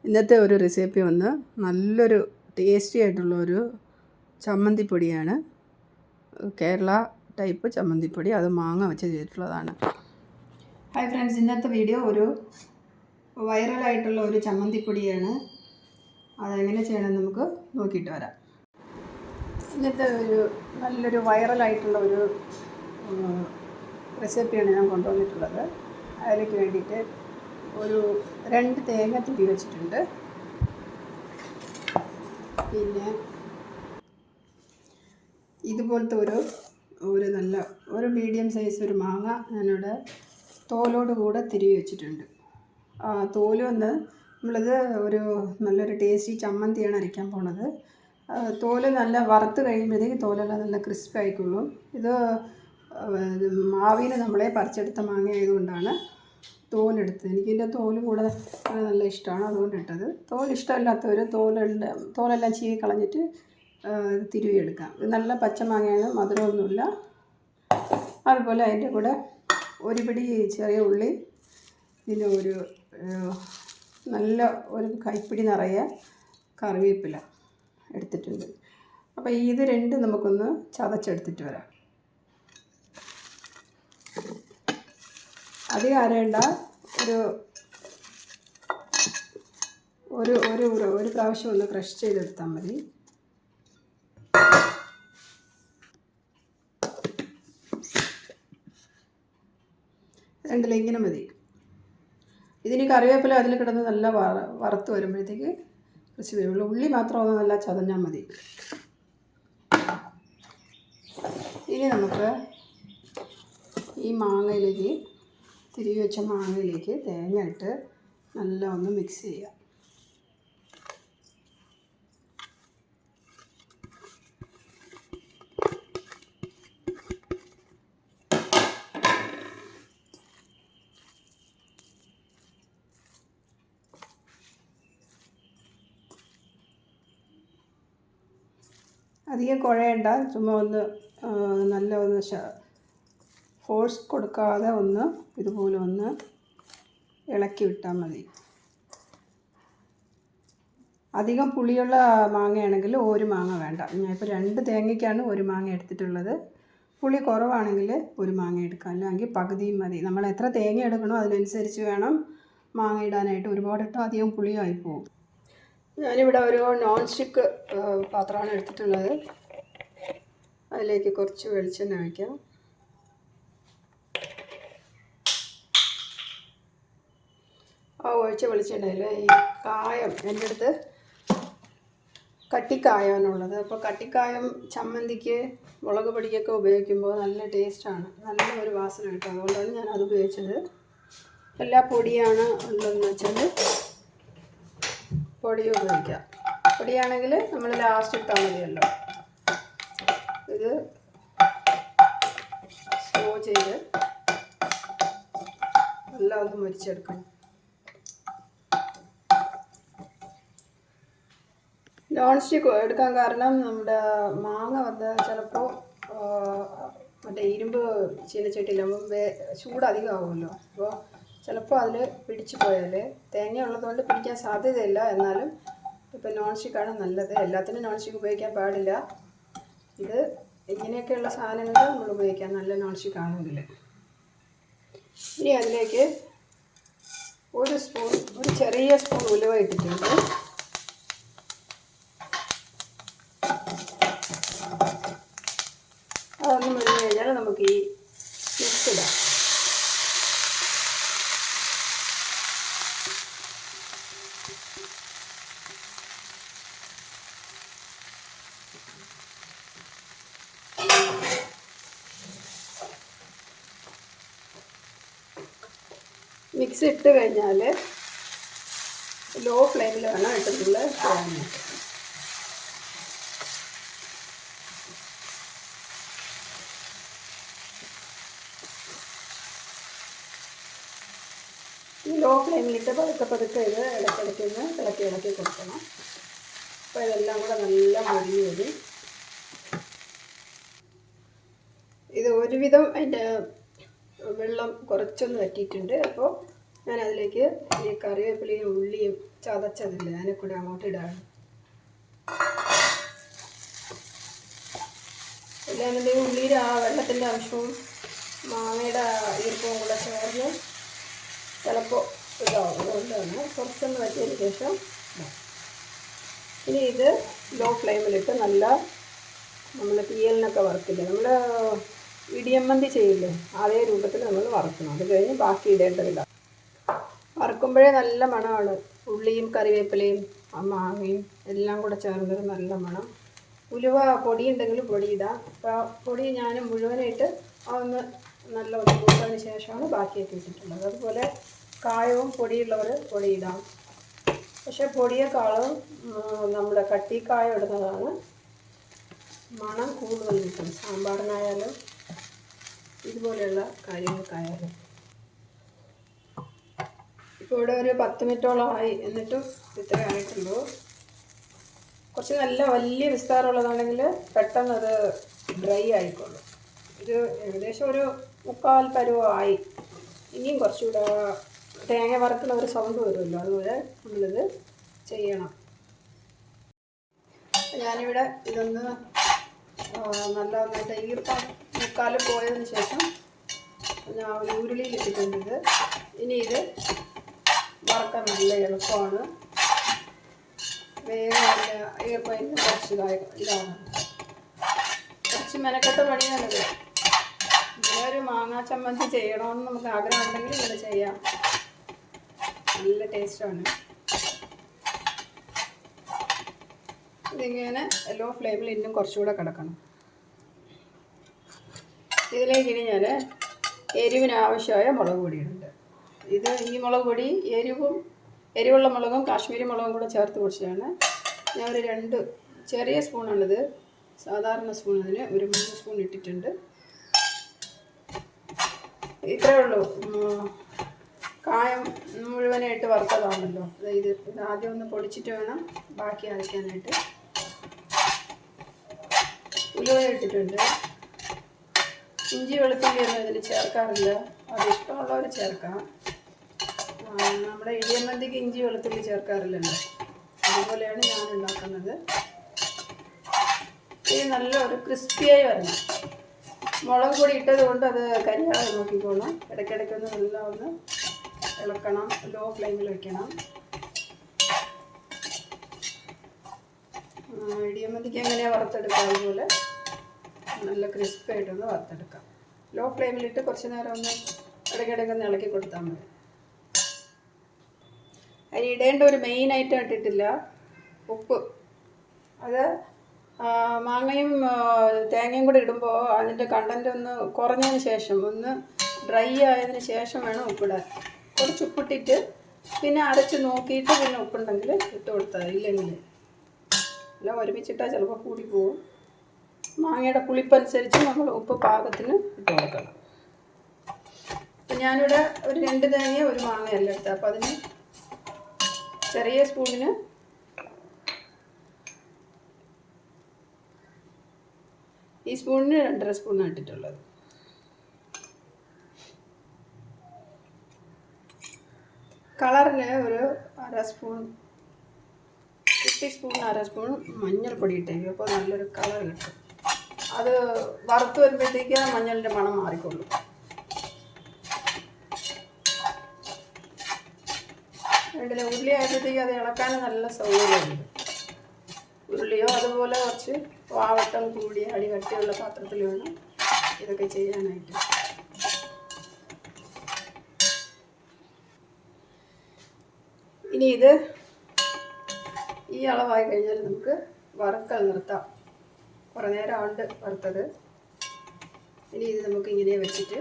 ഇന്നത്തെ ഒരു റെസിപ്പി ഒന്ന് നല്ലൊരു ടേസ്റ്റി ആയിട്ടുള്ള ഒരു ചമ്മന്തിപ്പൊടിയാണ്. കേരള ടൈപ്പ് ചമ്മന്തിപ്പൊടി, അത് മാങ്ങ വെച്ച് ചെയ്തിട്ടുള്ളതാണ്. ഹായ് ഫ്രണ്ട്സ്, ഇന്നത്തെ വീഡിയോ ഒരു വൈറലായിട്ടുള്ള ഒരു ചമ്മന്തിപ്പൊടിയാണ്. അതെങ്ങനെ ചെയ്യണമെന്ന് നമുക്ക് നോക്കിയിട്ട് വരാം. ഇന്നത്തെ ഒരു നല്ലൊരു വൈറലായിട്ടുള്ള ഒരു റെസിപ്പിയാണ് ഞാൻ കൊണ്ടുവന്നിട്ടുള്ളത്. അതിലേക്ക് വേണ്ടിയിട്ട് ഒരു 2 തേങ്ങ തിരി വെച്ചിട്ടുണ്ട്. പിന്നെ ഇതുപോലത്തെ ഒരു നല്ല ഒരു മീഡിയം സൈസ് ഒരു മാങ്ങ ഞാനിവിടെ തോലോട് കൂടെ തിരി വെച്ചിട്ടുണ്ട്. തോല് വന്ന് നമ്മളിത് ഒരു നല്ലൊരു ടേസ്റ്റി ചമ്മന്തിയാണ് അരയ്ക്കാൻ പോണത്. തോല് നല്ല വറുത്ത് കഴിയുമ്പോഴത്തേക്ക് തോലെല്ലാം നല്ല ക്രിസ്പി ആയിക്കൊള്ളും. ഇത് മാവിന് നമ്മളെ പറിച്ചെടുത്ത മാങ്ങ ആയതുകൊണ്ടാണ് തോലെടുത്തത്. എനിക്കിതിൻ്റെ തോലും കൂടെ നല്ല ഇഷ്ടമാണ്, അതുകൊണ്ട് ഇട്ടത്. തോൽ ഇഷ്ടമല്ലാത്തവർ തോലെല്ലാം ചീവി കളഞ്ഞിട്ട് തിരുവി എടുക്കാം. ഇത് നല്ല പച്ചമാങ്ങയാണ്, മധുരമൊന്നുമില്ല. അതുപോലെ അതിൻ്റെ കൂടെ ഒരു പിടി ചെറിയ ഉള്ളി, പിന്നെ നല്ല ഒരു കൈപ്പിടി നിറയെ കറിവേപ്പില എടുത്തിട്ടുണ്ട്. അപ്പോൾ ഇത് രണ്ടും നമുക്കൊന്ന് ചതച്ചെടുത്തിട്ട് വരാം. അധികം അരയണ്ട, ഒരു പ്രാവശ്യം ഒന്ന് ക്രഷ് ചെയ്തെടുത്താൽ മതി. ഇങ്ങനെ മതി. ഇതിന് കറിവേപ്പില അതിൽ കിടന്ന് നല്ല വറുത്ത് വരുമ്പോഴത്തേക്ക് ക്രിസ്പി വരുള്ളൂ. ഉള്ളി മാത്രം ഒന്ന് നല്ല ചതഞ്ഞാൽ മതി. ഇനി നമുക്ക് ഈ മാങ്ങയിലേക്ക്, തിരികെ വെച്ച മാങ്ങയിലേക്ക് തേങ്ങ ഇട്ട് നല്ല ഒന്ന് മിക്സ് ചെയ്യാം. അധികം കുഴയണ്ട, ചുമ്മാ ഒന്ന് നല്ല ഒന്ന് ഫോഴ്സ് കൊടുക്കാതെ ഒന്ന് ഇതുപോലെ ഒന്ന് ഇളക്കി വിട്ടാൽ മതി. അധികം പുളിയുള്ള മാങ്ങയാണെങ്കിൽ ഒരു മാങ്ങ വേണ്ട. ഞാനിപ്പോൾ 2 തേങ്ങയ്ക്കാണ് ഒരു മാങ്ങ എടുത്തിട്ടുള്ളത്. പുളി കുറവാണെങ്കിൽ ഒരു മാങ്ങ എടുക്കാം, അല്ലെങ്കിൽ പകുതിയും മതി. നമ്മൾ എത്ര തേങ്ങ എടുക്കണോ അതിനനുസരിച്ച് വേണം മാങ്ങ ഇടാനായിട്ട്. ഒരുപാടിട്ട് അധികം പുളിയായി പോകും. ഞാനിവിടെ ഒരു നോൺ സ്റ്റിക്ക് പാത്രമാണ് എടുത്തിട്ടുള്ളത്. അതിലേക്ക് കുറച്ച് വെളിച്ചെണ്ണ ഒഴിക്കാം. ഒഴിച്ച വെളിച്ചെണ്ണയിൽ ഈ കായം, എൻ്റെ അടുത്ത് കട്ടിക്കായമാണുള്ളത്. അപ്പോൾ കട്ടിക്കായം ചമ്മന്തിക്ക് മുളക് പൊടിക്കൊക്കെ ഉപയോഗിക്കുമ്പോൾ നല്ല ടേസ്റ്റാണ്, നല്ല ഒരു വാസന കിട്ടും. അതുകൊണ്ടാണ് ഞാൻ അത് ഉപയോഗിച്ചത്. എല്ലാ പൊടിയാണ് ഉള്ളതെന്ന് വെച്ചാൽ പൊടി ഉപയോഗിക്കാം. പൊടിയാണെങ്കിൽ നമ്മൾ ലാസ്റ്റ് ഇട്ടാൽ മതിയല്ലോ. ഇത് സ്ലോ ചെയ്ത് എല്ലാം ഒന്ന് മുരിച്ചെടുക്കണം. നോൺ സ്റ്റിക്ക് എടുക്കാൻ കാരണം നമ്മുടെ മാങ്ങ വന്ന് ചിലപ്പോൾ മറ്റേ ഇരുമ്പ് ചീനച്ചട്ടിയിലാകുമ്പോൾ ചൂട് അധികമാകുമല്ലോ. അപ്പോൾ ചിലപ്പോൾ അതിൽ പിടിച്ചു പോയാൽ, തേങ്ങ ഉള്ളതുകൊണ്ട് പിടിക്കാൻ സാധ്യതയില്ല. എന്നാലും ഇപ്പോൾ നോൺ സ്റ്റിക്കാണ് നല്ലത്. എല്ലാത്തിനും നോൺ സ്റ്റിക്ക് ഉപയോഗിക്കാൻ പാടില്ല. ഇത് ഇങ്ങനെയൊക്കെയുള്ള സാധനങ്ങൾ നമ്മൾ ഉപയോഗിക്കാം, നല്ല നോൺ സ്റ്റിക്ക് ആണെങ്കിൽ. ഇനി അതിലേക്ക് ഒരു ചെറിയ സ്പൂൺ ഉലുവ ഇട്ടിട്ടുണ്ട്. അതൊന്ന് മുരിഞ്ഞ് കഴിഞ്ഞാൽ നമുക്ക് ഈ മിക്സ് ഇടാം. മിക്സ് ഇട്ട് കഴിഞ്ഞാൽ ലോ ഫ്ലെയിമിൽ വേണം ഇട്ടിട്ടുള്ള ചെയ്യാനായിട്ട്. ഈ ലോ ഫ്ലെയിമിലിട്ട് പതുക്കെ ഇത് ഇളക്കി കൊടുക്കണം. അപ്പോൾ ഇതെല്ലാം കൂടെ നല്ല മൊരിഞ്ഞ് വരും. ഇത് ഒരുവിധം അതിൻ്റെ വെള്ളം കുറച്ചൊന്ന് വറ്റിയിട്ടുണ്ട്. അപ്പോൾ ഞാൻ അതിലേക്ക് ഈ കറിവേപ്പിലയും ഉള്ളിയും ചതച്ചതില്ലേ അതിനെ കൂടെ അങ്ങോട്ട് ഇടാണ്. ഇല്ലാതെ ഉള്ളിയുടെ ആ വെള്ളത്തിൻ്റെ അംശവും മാങ്ങയുടെ ഈർപ്പവും കൂടെ ചേർന്ന് ചിലപ്പോൾ ഇതാവും. അതുകൊണ്ടാണ് കുറച്ചൊന്ന് വറ്റിയതിന് ശേഷം ഇനി ഇത് ലോ ഫ്ലെയിമിലിട്ട് നല്ല നമ്മൾ തീയലിനൊക്കെ വറുക്കില്ലേ, നമ്മൾ ഇടിയമ്മന്തി ചെയ്യില്ലേ, അതേ രൂപത്തിൽ നമ്മൾ വറുക്കണം. അത് കഴിഞ്ഞ് ബാക്കി ഇടേണ്ടതില്ല. വറുക്കുമ്പോഴേ നല്ല മണമാണ്. ഉള്ളിയും കറിവേപ്പിലയും മാങ്ങയും എല്ലാം കൂടെ ചേർന്നൊരു നല്ല മണം. ഉലുവ പൊടി ഉണ്ടെങ്കിൽ പൊടി ഇടാം. അപ്പോൾ പൊടി ഞാൻ മുഴുവനായിട്ട് ഒന്ന് നല്ല ഒന്ന് കൂട്ടതിന് ശേഷമാണ് ബാക്കിയൊക്കെ ഇട്ടിട്ടുള്ളത്. അതുപോലെ കായവും പൊടിയുള്ളവർ പൊടിയിടാം. പക്ഷേ പൊടിയേക്കാളും നമ്മുടെ കട്ടിക്കായം ഇടുന്നതാണ് മണം കൂടുതൽ കിട്ടും. സാമ്പാറിനായാലും ഇതുപോലെയുള്ള കാര്യങ്ങൾക്കായാലും. ഇപ്പോൾ ഇവിടെ ഒരു 10 മിനിറ്റോളമായി, എന്നിട്ടും ഇത്രേ ആയിട്ടുള്ളൂ. കുറച്ച് നല്ല വലിയ വിസ്താരമുള്ളതാണെങ്കിൽ പെട്ടെന്നത് ഡ്രൈ ആയിക്കോളും. ഇത് ഏകദേശം ഒരു 3/4 പരുവമായി. ഇനിയും കുറച്ചുകൂടെ തേങ്ങ വറുക്കുന്ന ഒരു സൗണ്ട് വരുമല്ലോ, അതുപോലെ നമ്മളിത് ചെയ്യണം. ഞാനിവിടെ ഇതൊന്ന് നല്ല നന്നായിട്ട് ഈർപ്പം 3/4 പോയതിന് ശേഷം ഞാൻ ഒരു ഉരുളിയിലിട്ടിട്ടുണ്ട് ഇത്. ഇനി ഇത് വറുക്കാൻ നല്ല എളുപ്പമാണ്. വേഗം ഈർപ്പം ഇന്ന് കുറച്ച് ഇതാണ്. കുറച്ച് മെനക്കെട്ട പണിയാണിത്. ഇങ്ങനെ മാങ്ങാ ചമ്മന്തി ചെയ്യണമെന്ന് നമുക്ക് ആഗ്രഹം ഉണ്ടെങ്കിൽ ഇങ്ങനെ ചെയ്യാം. നല്ല ടേസ്റ്റാണ്. ഇതിങ്ങനെ ലോ ഫ്ലെയിമിൽ ഇന്നും കുറച്ചുകൂടെ കിടക്കണം. ഇതിലേക്ക് ഇനി ഞാൻ എരിവിന് ആവശ്യമായ മുളക് പൊടി ഇടുന്നുണ്ട്. ഈ മുളക് പൊടി എരിവുള്ള മുളകും കാശ്മീരി മുളകും കൂടെ ചേർത്ത് പൊടിച്ചതാണ്. ഞാൻ ഒരു 2 ചെറിയ സ്പൂണാണിത്. സാധാരണ സ്പൂൺ അതിന് ഒരു 3 സ്പൂൺ ഇട്ടിട്ടുണ്ട്. ഇത്രയേ ഉള്ളൂ. കായം മുഴുവനായിട്ട് വറുത്തതാണല്ലോ. ഇത് ആദ്യം ഒന്ന് പൊടിച്ചിട്ട് വേണം ബാക്കി അരയ്ക്കാനായിട്ട്. ഉലുവ ഇട്ടിട്ടുണ്ട്. ഇഞ്ചി വെളുത്തുള്ളി ഒന്നും ഇതിൽ ചേർക്കാറില്ല. അത് ഇഷ്ടമുള്ളവർ ചേർക്കാം. നമ്മുടെ ഇടിയമ്മന്തിക്ക് ഇഞ്ചി വെളുത്തുള്ളി ചേർക്കാറില്ലല്ലോ, അതുപോലെയാണ് ഞാൻ ഉണ്ടാക്കുന്നത്. ഇത് നല്ലൊരു ക്രിസ്പിയായി വരണം. മുളക് പൊടി ഇട്ടത് കൊണ്ട് അത് കരിയാതെ നോക്കിക്കോണം. ഇടയ്ക്കിടയ്ക്കൊന്ന് നല്ല ഒന്ന് ഇളക്കണം. ലോ ഫ്ലെയിമിൽ വയ്ക്കണം. ഇടിയമ്മന്തിക്ക് എങ്ങനെയാണ് വറുത്തെടുക്കുക അതുപോലെ നല്ല ക്രിസ്പായിട്ടൊന്ന് വറുത്തെടുക്കാം. ലോ ഫ്ലെയിമിലിട്ട് കുറച്ച് നേരം ഒന്ന് ഇടയ്ക്കിടയ്ക്കൊന്ന് ഇളക്കി കൊടുത്താൽ മതി. അതിന് ഇടേണ്ട ഒരു മെയിൻ ഐറ്റം ഇട്ടിട്ടില്ല, ഉപ്പ്. അത് മാങ്ങയും തേങ്ങയും കൂടി ഇടുമ്പോൾ അതിൻ്റെ കണ്ടൻറ്റ് ഒന്ന് കുറഞ്ഞതിന് ശേഷം, ഒന്ന് ഡ്രൈ ആയതിന് ശേഷം വേണം ഉപ്പിടാൻ. കുറച്ച് ഉപ്പിട്ടിട്ട് പിന്നെ അരച്ച് നോക്കിയിട്ട് പിന്നെ ഉപ്പുണ്ടെങ്കിൽ ഇട്ട് കൊടുത്താൽ, ഇല്ലെങ്കിൽ എല്ലാം ഒരുമിച്ചിട്ടാൽ ചിലപ്പോൾ കൂടി പോകും. മാങ്ങയുടെ പുളിപ്പനുസരിച്ച് നമ്മൾ ഉപ്പ് പാകത്തിന് ഇട്ട് കൊടുക്കണം. അപ്പം ഞാനിവിടെ ഒരു 2 തേങ്ങ ഒരു മാങ്ങയല്ല എടുത്തത്. അപ്പോൾ അതിന് ചെറിയ സ്പൂണിന് ഈ സ്പൂണിന് 2.5 സ്പൂണാണ് ഇട്ടിട്ടുള്ളത്. കളറിന് ഒരു 1/2 സ്പൂൺ, 1 ടീസ്പൂൺ 1/2 സ്പൂൺ മഞ്ഞൾപ്പൊടി ഇട്ടേക്കും. അപ്പോൾ നല്ലൊരു കളർ കിട്ടും. അത് വറുത്ത് വരുമ്പോഴത്തേക്ക് മഞ്ഞളിൻ്റെ മണം മാറിക്കൊള്ളും. വേണ്ടില്ല, ഉരുളി ആയപ്പോഴത്തേക്ക് അത് ഇളക്കാൻ നല്ല സൗകര്യമുണ്ട്. ഉരുളിയോ അതുപോലെ കുറച്ച് വാവട്ടം കൂടിയ അടി കട്ടിയുള്ള പാത്രത്തിൽ വേണം ഇതൊക്കെ ചെയ്യാനായിട്ട്. ഇനി ഇത് ഈ അളവായി കഴിഞ്ഞാൽ നമുക്ക് വറുക്കൽ നിർത്താം. കുറേ നേരം ഉണ്ട് വറുത്തത്. ഇനി ഇത് നമുക്ക് ഇങ്ങനെ വെച്ചിട്ട്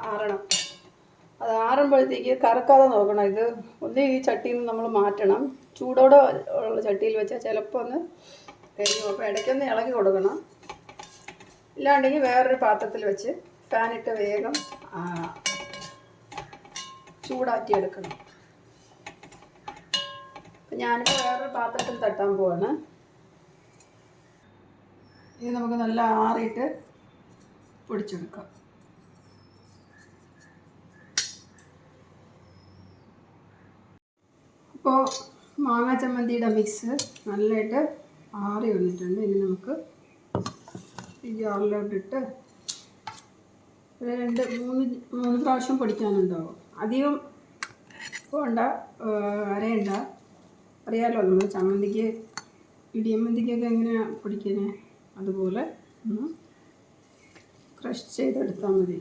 ആറണം. അത് ആറുമ്പോഴത്തേക്ക് കറക്കാതെ നോക്കണം. ഇത് ഒന്ന് ഈ ചട്ടിയിൽ നിന്ന് നമ്മൾ മാറ്റണം. ചൂടോടെ ഉള്ള ചട്ടിയിൽ വെച്ചാൽ ചിലപ്പോൾ ഒന്ന് കരിയും. അപ്പോൾ ഇടയ്ക്കൊന്ന് ഇളകി കൊടുക്കണം. ഇല്ലാണ്ടെങ്കിൽ വേറൊരു പാത്രത്തിൽ വെച്ച് ഫാനിട്ട് വേഗം ചൂടാക്കി എടുക്കണം. അപ്പം ഞാനിപ്പോൾ വേറൊരു പാത്രത്തിൽ തട്ടാൻ പോവാണ്. ഇത് നമുക്ക് നല്ല ആറിയിട്ട് പൊടിച്ചെടുക്കാം. ഇപ്പോൾ മാങ്ങ ചമ്മന്തിയുടെ മിക്സ് നല്ലതായിട്ട് ആറി വന്നിട്ടുണ്ട്. ഇനി നമുക്ക് ഈ ജാറിലോട്ടിട്ട് ഒരു 2-3 പ്രാവശ്യം പൊടിക്കാനുണ്ടാവും. അധികം വേണ്ട, അരയണ്ട. അറിയാലോ നമ്മൾ ചമ്മന്തിക്ക് ഇടിയമ്മന്തിക്കൊക്കെ എങ്ങനെയാണ് പൊടിക്കുന്നത്, അതുപോലെ ഒന്ന് ക്രഷ് ചെയ്തെടുത്താൽ മതി.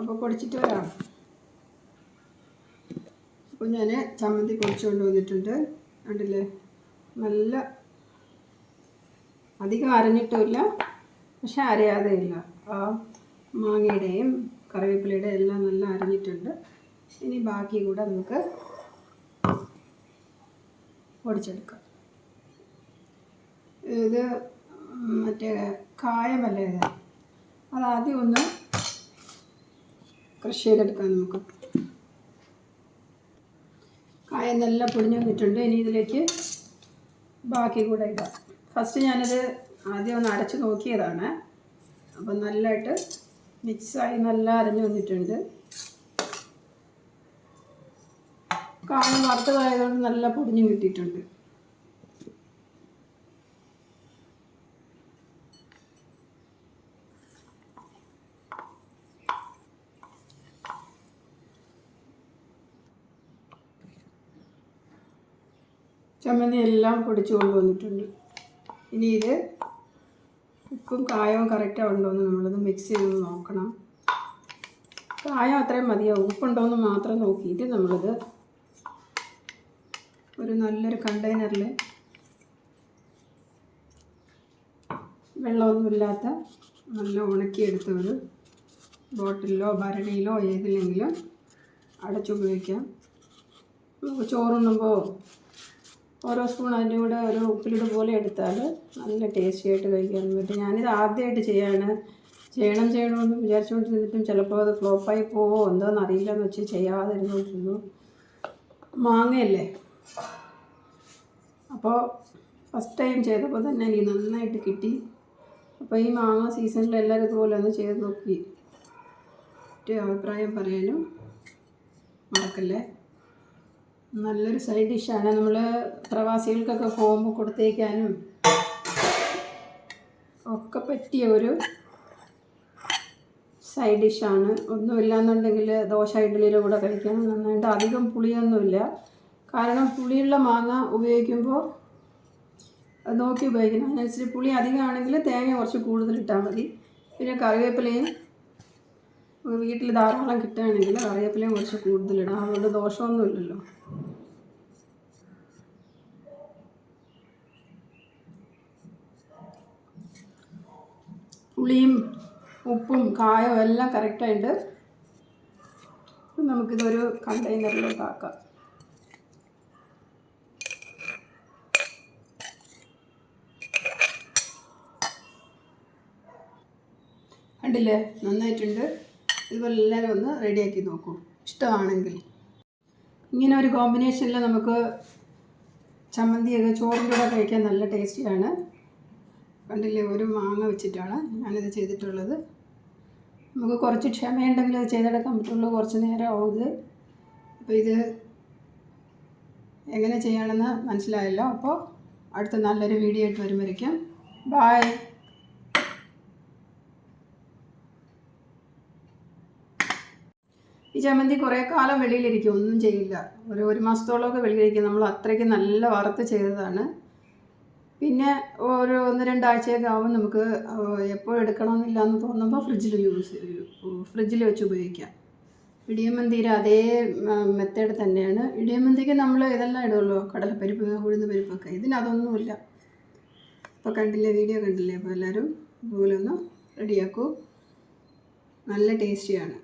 അപ്പോൾ പൊടിച്ചിട്ട് വരാം. അപ്പോൾ ഞാൻ ചമ്മന്തി പൊടിച്ചുകൊണ്ട് വന്നിട്ടുണ്ട്. കണ്ടില്ലേ, നല്ല അധികം അരഞ്ഞിട്ടുമില്ല, പക്ഷെ അരയാതെ ഇല്ല. ആ മാങ്ങയുടെയും കറിവേപ്പിലയുടെയും എല്ലാം നല്ല അരഞ്ഞിട്ടുണ്ട്. ഇനി ബാക്കി കൂടെ നമുക്ക് പൊടിച്ചെടുക്കാം. ഇത് മറ്റേ കായമല്ലേ ഇത്, അതാദ്യം ഒന്ന് ക്രഷ് ചെയ്തെടുക്കാം നമുക്ക്. കായം നല്ല പൊടിഞ്ഞു വന്നിട്ടുണ്ട്. ഇനി ഇതിലേക്ക് ബാക്കി കൂടെ ഇടാം. ഫസ്റ്റ് ഞാനത് ആദ്യം ഒന്ന് അരച്ച് നോക്കിയതാണ്. അപ്പം നല്ലതായിട്ട് മിക്സായി നല്ല അരഞ്ഞു വന്നിട്ടുണ്ട്. കായം വറുത്തതായതുകൊണ്ട് നല്ല പൊടിഞ്ഞു കിട്ടിയിട്ടുണ്ട്. ചമ്മന്തി എല്ലാം പൊടിച്ചു കൊണ്ടുവന്നിട്ടുണ്ട്. ഇനി ഇത് ഉപ്പും കായവും കറക്റ്റാണ് ഉണ്ടോയെന്ന് നമ്മളത് മിക്സ് ചെയ്ത് നോക്കണം. കായം അത്രയും മതിയാവും. ഉപ്പുണ്ടോയെന്ന് മാത്രം നോക്കിയിട്ട് നമ്മളിത് ഒരു നല്ലൊരു കണ്ടെയ്നറിൽ വെള്ളമൊന്നുമില്ലാത്ത നല്ല ഉണക്കിയെടുത്ത ഒരു ബോട്ടിലോ ഭരണിയിലോ ഏതിലെങ്കിലും അടച്ചുപയോഗിക്കാം. നമുക്ക് ചോറുണ്ണുമ്പോൾ ഓരോ സ്പൂൺ അതിൻ്റെ കൂടെ ഒരു ഉപ്പിലിട്ട് പോലെ എടുത്താൽ നല്ല ടേസ്റ്റി ആയിട്ട് കഴിക്കാൻ പറ്റും. ഞാനിത് ആദ്യമായിട്ട് ചെയ്യണമെന്ന് വിചാരിച്ചുകൊണ്ടിരുന്നിട്ടും ചിലപ്പോൾ അത് ഫ്ലോപ്പായി പോവോ എന്താണെന്ന് അറിയില്ല എന്ന് വെച്ച് ചെയ്യാതെ ഇരുന്നുകൊണ്ടിരുന്നു. മാങ്ങയല്ലേ, അപ്പോൾ ഫസ്റ്റ് ടൈം ചെയ്തപ്പോൾ തന്നെ എനിക്ക് നന്നായിട്ട് കിട്ടി. അപ്പോൾ ഈ മാങ്ങ സീസണിൽ എല്ലാവരും ഇതുപോലെ ഒന്ന് ചെയ്ത് നോക്കി അഭിപ്രായം പറയാനും മറക്കല്ലേ. നല്ലൊരു സൈഡ് ഡിഷാണ്. നമ്മൾ പ്രവാസികൾക്കൊക്കെ പോകുമ്പോൾ കൊടുത്തേക്കാനും ഒക്കെ പറ്റിയ ഒരു സൈഡ് ഡിഷാണ്. ഒന്നുമില്ലാന്നുണ്ടെങ്കിൽ ദോശ ഇഡ്ഡലിയുടെ കൂടെ കഴിക്കാൻ നന്നായിട്ട്. അധികം പുളിയൊന്നുമില്ല, കാരണം പുളിയുള്ള മാങ്ങ ഉപയോഗിക്കുമ്പോൾ നോക്കി ഉപയോഗിക്കണം. അതിനനുസരിച്ച് പുളി അധികമാണെങ്കിൽ തേങ്ങ കുറച്ച് കൂടുതലിട്ടാൽ മതി. പിന്നെ കറിവേപ്പിലയും വീട്ടിൽ ധാരാളം കിട്ടുകയാണെങ്കിൽ കറിവേപ്പിലയും കുറച്ച് കൂടുതലിടാം. അതുകൊണ്ട് ദോഷമൊന്നുമില്ലല്ലോ. പുളിയും ഉപ്പും കായവും എല്ലാം കറക്റ്റായിട്ട് നമുക്കിതൊരു കണ്ടെയ്നറിലോട്ട് ആക്കാം. കണ്ടില്ലേ, നന്നായിട്ടുണ്ട്. ഇതുപോലെ എല്ലാവരും ഒന്ന് റെഡിയാക്കി നോക്കൂ ഇഷ്ടമാണെങ്കിൽ. ഇങ്ങനെ ഒരു കോമ്പിനേഷനിൽ നമുക്ക് ചമ്മന്തിയൊക്കെ ചോറിൻ്റെ കൂടെ കഴിക്കാൻ നല്ല ടേസ്റ്റിയാണ്. കണ്ടില്ലേ, ഒരു മാങ്ങ വെച്ചിട്ടാണ് ഞാനിത് ചെയ്തിട്ടുള്ളത്. നമുക്ക് കുറച്ച് ക്ഷമയുണ്ടെങ്കിൽ അത് ചെയ്തെടുക്കാൻ പറ്റുള്ളൂ. കുറച്ച് നേരം ആവും ഇത്. അപ്പോൾ ഇത് എങ്ങനെ ചെയ്യണമെന്ന് മനസ്സിലായല്ലോ. അപ്പോൾ അടുത്ത നല്ലൊരു വീഡിയോ ആയിട്ട് വരുമ്പോഴേക്കും ബായ്. ഈ ചമ്മന്തി കുറേ കാലം വെളിയിലിരിക്കും, ഒന്നും ചെയ്യില്ല. ഒരു മാസത്തോളമൊക്കെ വെളിയിലിരിക്കും. നമ്മൾ അത്രയ്ക്ക് നല്ല വറുത്ത് ചെയ്തതാണ്. പിന്നെ ഒരു 1-2 ആഴ്ചയൊക്കെ ആകുമ്പോൾ നമുക്ക് എപ്പോൾ എടുക്കണമെന്നില്ല എന്ന് തോന്നുമ്പോൾ ഫ്രിഡ്ജിൽ വെച്ച് ഉപയോഗിക്കാം. ഇടിയമ്മന്തിയുടെ അതേ മെത്തേഡ് തന്നെയാണ്. ഇടിയമ്മന്തിക്ക് നമ്മൾ ഇതെല്ലാം ഇടുമല്ലോ, കടലപ്പരിപ്പ്, ഉഴുന്ന് പരിപ്പൊക്കെ. ഇതിനതൊന്നുമില്ല. അപ്പോൾ കണ്ടില്ലേ, വീഡിയോ കണ്ടില്ലേ. അപ്പോൾ എല്ലാവരും ഇതുപോലെ ഒന്ന് റെഡിയാക്കൂ. നല്ല ടേസ്റ്റിയാണ്.